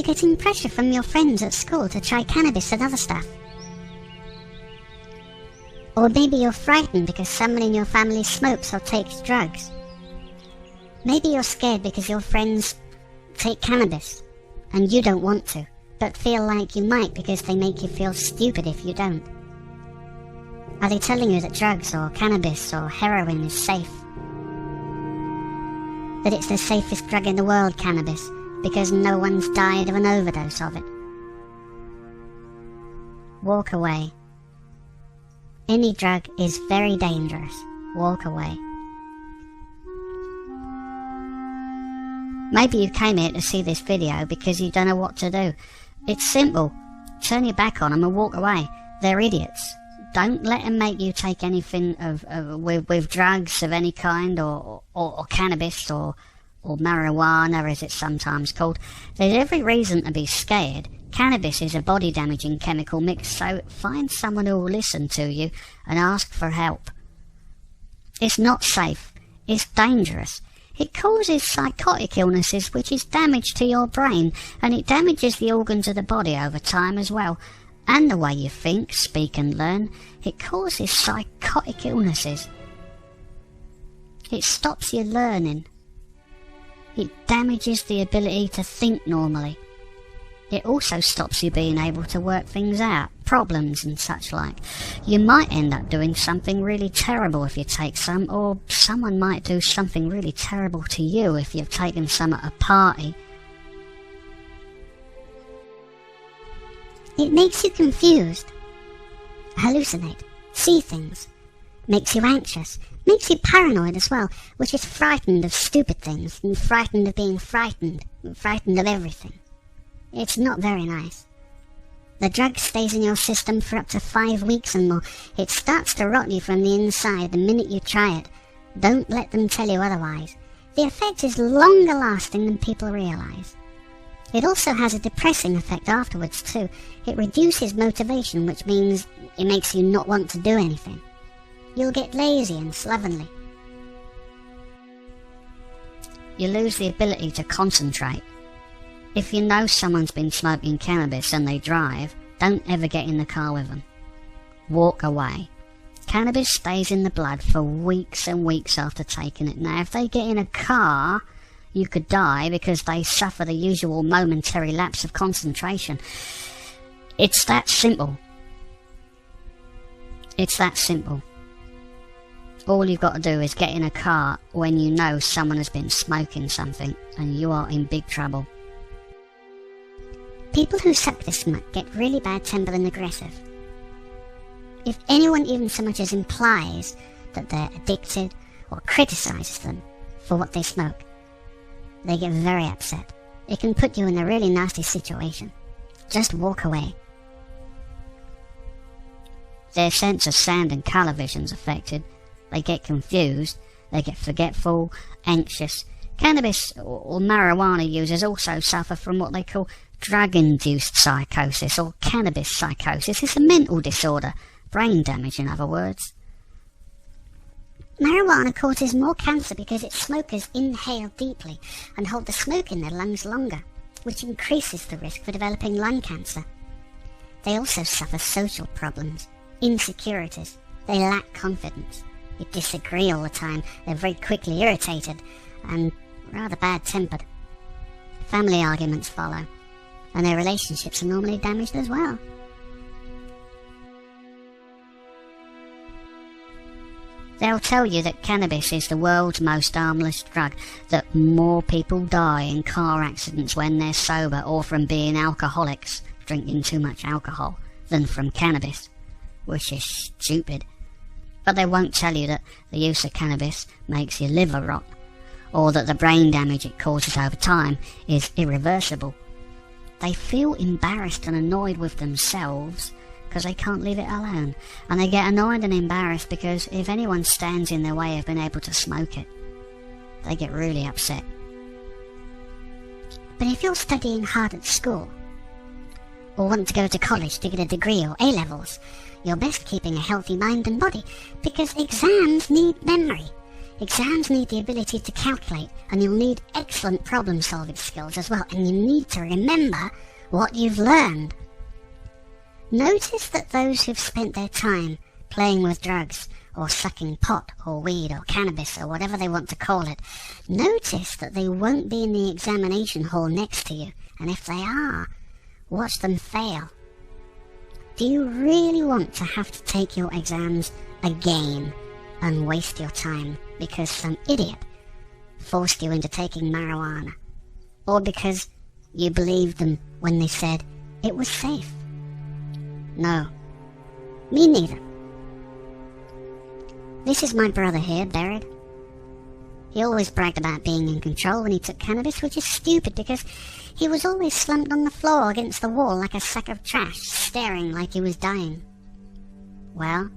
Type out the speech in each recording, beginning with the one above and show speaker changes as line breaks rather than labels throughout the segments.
you're getting pressure from your friends at school to try cannabis and other stuff. Or maybe you're frightened because someone in your family smokes or takes drugs. Maybe you're scared because your friends take cannabis and you don't want to, but feel like you might because they make you feel stupid if you don't. Are they telling you that drugs or cannabis or heroin is safe? That it's the safest drug in the world, cannabis, because no one's died of an overdose of it? Walk away. Any drug is very dangerous. Walk away. Maybe you came here to see this video because you don't know what to do. It's simple. Turn your back on them and walk away. They're idiots. Don't let them make you take anything with drugs of any kind, or cannabis, or marijuana as it's sometimes called. There's every reason to be scared. Cannabis is a body-damaging chemical mix, so find someone who will listen to you and ask for help. It's not safe. It's dangerous. It causes psychotic illnesses, which is damage to your brain, and it damages the organs of the body over time as well. And the way you think, speak and learn. It causes psychotic illnesses. It stops you learning. It damages the ability to think normally. It also stops you being able to work things out, problems and such like. You might end up doing something really terrible if you take some, or someone might do something really terrible to you if you've taken some at a party. It makes you confused, hallucinate, see things, makes you anxious, makes you paranoid as well, which is frightened of stupid things, and frightened of being frightened, and frightened of everything. It's not very nice. The drug stays in your system for up to 5 weeks and more. It starts to rot you from the inside the minute you try it. Don't let them tell you otherwise. The effect is longer lasting than people realise. It also has a depressing effect afterwards too. It reduces motivation, which means it makes you not want to do anything. You'll get lazy and slovenly. You lose the ability to concentrate. If you know someone's been smoking cannabis and they drive, don't ever get in the car with them. Walk away. Cannabis stays in the blood for weeks and weeks after taking it. Now, if they get in a car, you could die because they suffer the usual momentary lapse of concentration. It's that simple. It's that simple. All you've got to do is get in a car when you know someone has been smoking something, and you are in big trouble. People who suck this muck get really bad-tempered and aggressive. If anyone even so much as implies that they're addicted or criticises them for what they smoke, they get very upset. It can put you in a really nasty situation. Just walk away. Their sense of sound and colour vision's affected. They get confused. They get forgetful, anxious. Cannabis or marijuana users also suffer from what they call drug-induced psychosis or cannabis psychosis. It's a mental disorder. Brain damage, in other words. Marijuana causes more cancer because its smokers inhale deeply and hold the smoke in their lungs longer, which increases the risk for developing lung cancer. They also suffer social problems, insecurities. They lack confidence. They disagree all the time. They're very quickly irritated and rather bad-tempered. Family arguments follow, and their relationships are normally damaged as well. They'll tell you that cannabis is the world's most harmless drug, that more people die in car accidents when they're sober or from being alcoholics, drinking too much alcohol, than from cannabis, which is stupid. But they won't tell you that the use of cannabis makes your liver rot, or that the brain damage it causes over time is irreversible. They feel embarrassed and annoyed with themselves because they can't leave it alone, and they get annoyed and embarrassed because if anyone stands in their way of being able to smoke it, they get really upset. But if you're studying hard at school, or want to go to college to get a degree or A-levels, you're best keeping a healthy mind and body, because exams need memory. Exams need the ability to calculate, and you'll need excellent problem-solving skills as well, and you need to remember what you've learned. Notice that those who've spent their time playing with drugs, or sucking pot, or weed, or cannabis, or whatever they want to call it, notice that they won't be in the examination hall next to you, and if they are, watch them fail. Do you really want to have to take your exams again and waste your time because some idiot forced you into taking marijuana, or because you believed them when they said it was safe? No, me neither. This is my brother here, buried. He always bragged about being in control when he took cannabis, which is stupid because he was always slumped on the floor against the wall like a sack of trash, staring like he was dying. Well,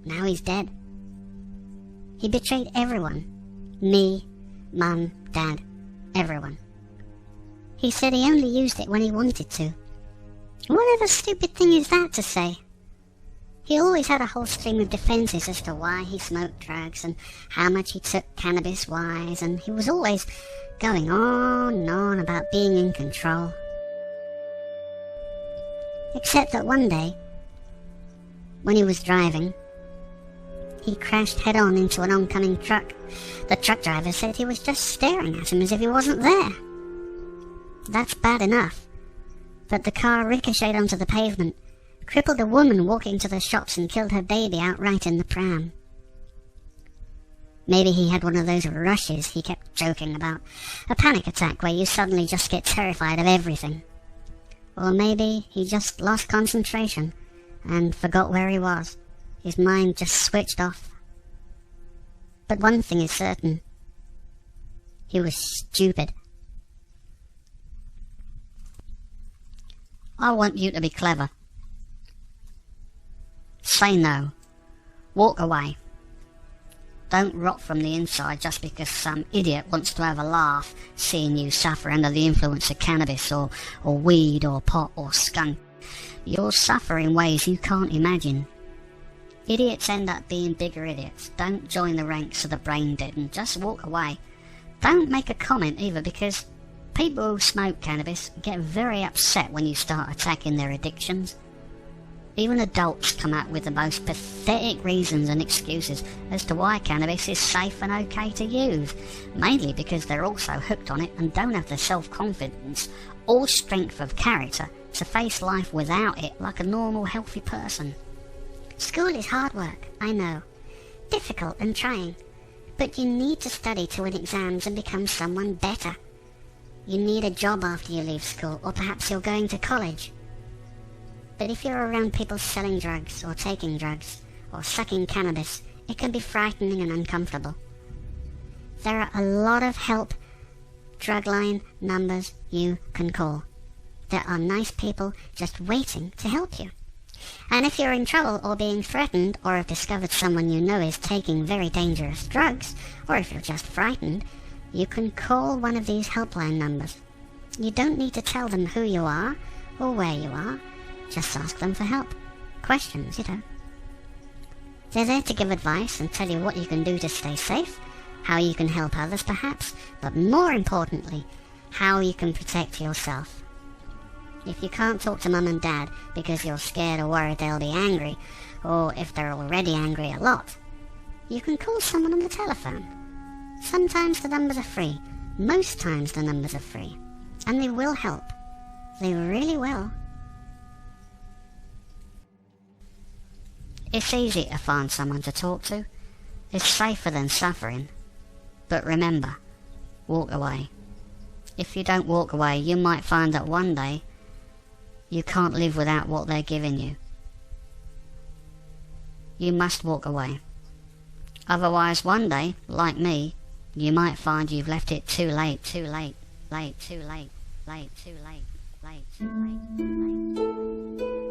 now he's dead. He betrayed everyone. Me, Mum, Dad, everyone. He said he only used it when he wanted to. What a stupid thing is that to say? He always had a whole stream of defences as to why he smoked drugs and how much he took cannabis-wise, and he was always going on and on about being in control. Except that one day, when he was driving, he crashed head-on into an oncoming truck. The truck driver said he was just staring at him as if he wasn't there. That's bad enough, but the car ricocheted onto the pavement, crippled a woman walking to the shops, and killed her baby outright in the pram. Maybe he had one of those rushes he kept joking about, a panic attack where you suddenly just get terrified of everything. Or maybe he just lost concentration and forgot where he was. His mind just switched off. But one thing is certain. He was stupid. I want you to be clever. Say no. Walk away. Don't rot from the inside just because some idiot wants to have a laugh seeing you suffer under the influence of cannabis or weed or pot or skunk. You'll suffer in ways you can't imagine. Idiots end up being bigger idiots. Don't join the ranks of the brain dead and just walk away. Don't make a comment either, because people who smoke cannabis get very upset when you start attacking their addictions. Even adults come up with the most pathetic reasons and excuses as to why cannabis is safe and okay to use, mainly because they're also hooked on it and don't have the self-confidence or strength of character to face life without it like a normal, healthy person. School is hard work, I know, difficult and trying, but you need to study to win exams and become someone better. You need a job after you leave school, or perhaps you're going to college. But if you're around people selling drugs, or taking drugs, or sucking cannabis, it can be frightening and uncomfortable. There are a lot of help drug line numbers you can call. There are nice people just waiting to help you. And if you're in trouble or being threatened, or have discovered someone you know is taking very dangerous drugs, or if you're just frightened, you can call one of these helpline numbers. You don't need to tell them who you are or where you are. Just ask them for help. Questions, you know. They're there to give advice and tell you what you can do to stay safe, how you can help others perhaps, but more importantly, how you can protect yourself. If you can't talk to Mum and Dad because you're scared or worried they'll be angry, or if they're already angry a lot, you can call someone on the telephone. Sometimes the numbers are free. Most times the numbers are free. And they will help. They really will. It's easy to find someone to talk to. It's safer than suffering. But remember, walk away. If you don't walk away, you might find that one day you can't live without what they're giving you. You must walk away. Otherwise, one day, like me, you might find you've left it too late, too late, late, too late, late, too late, late, too late, late.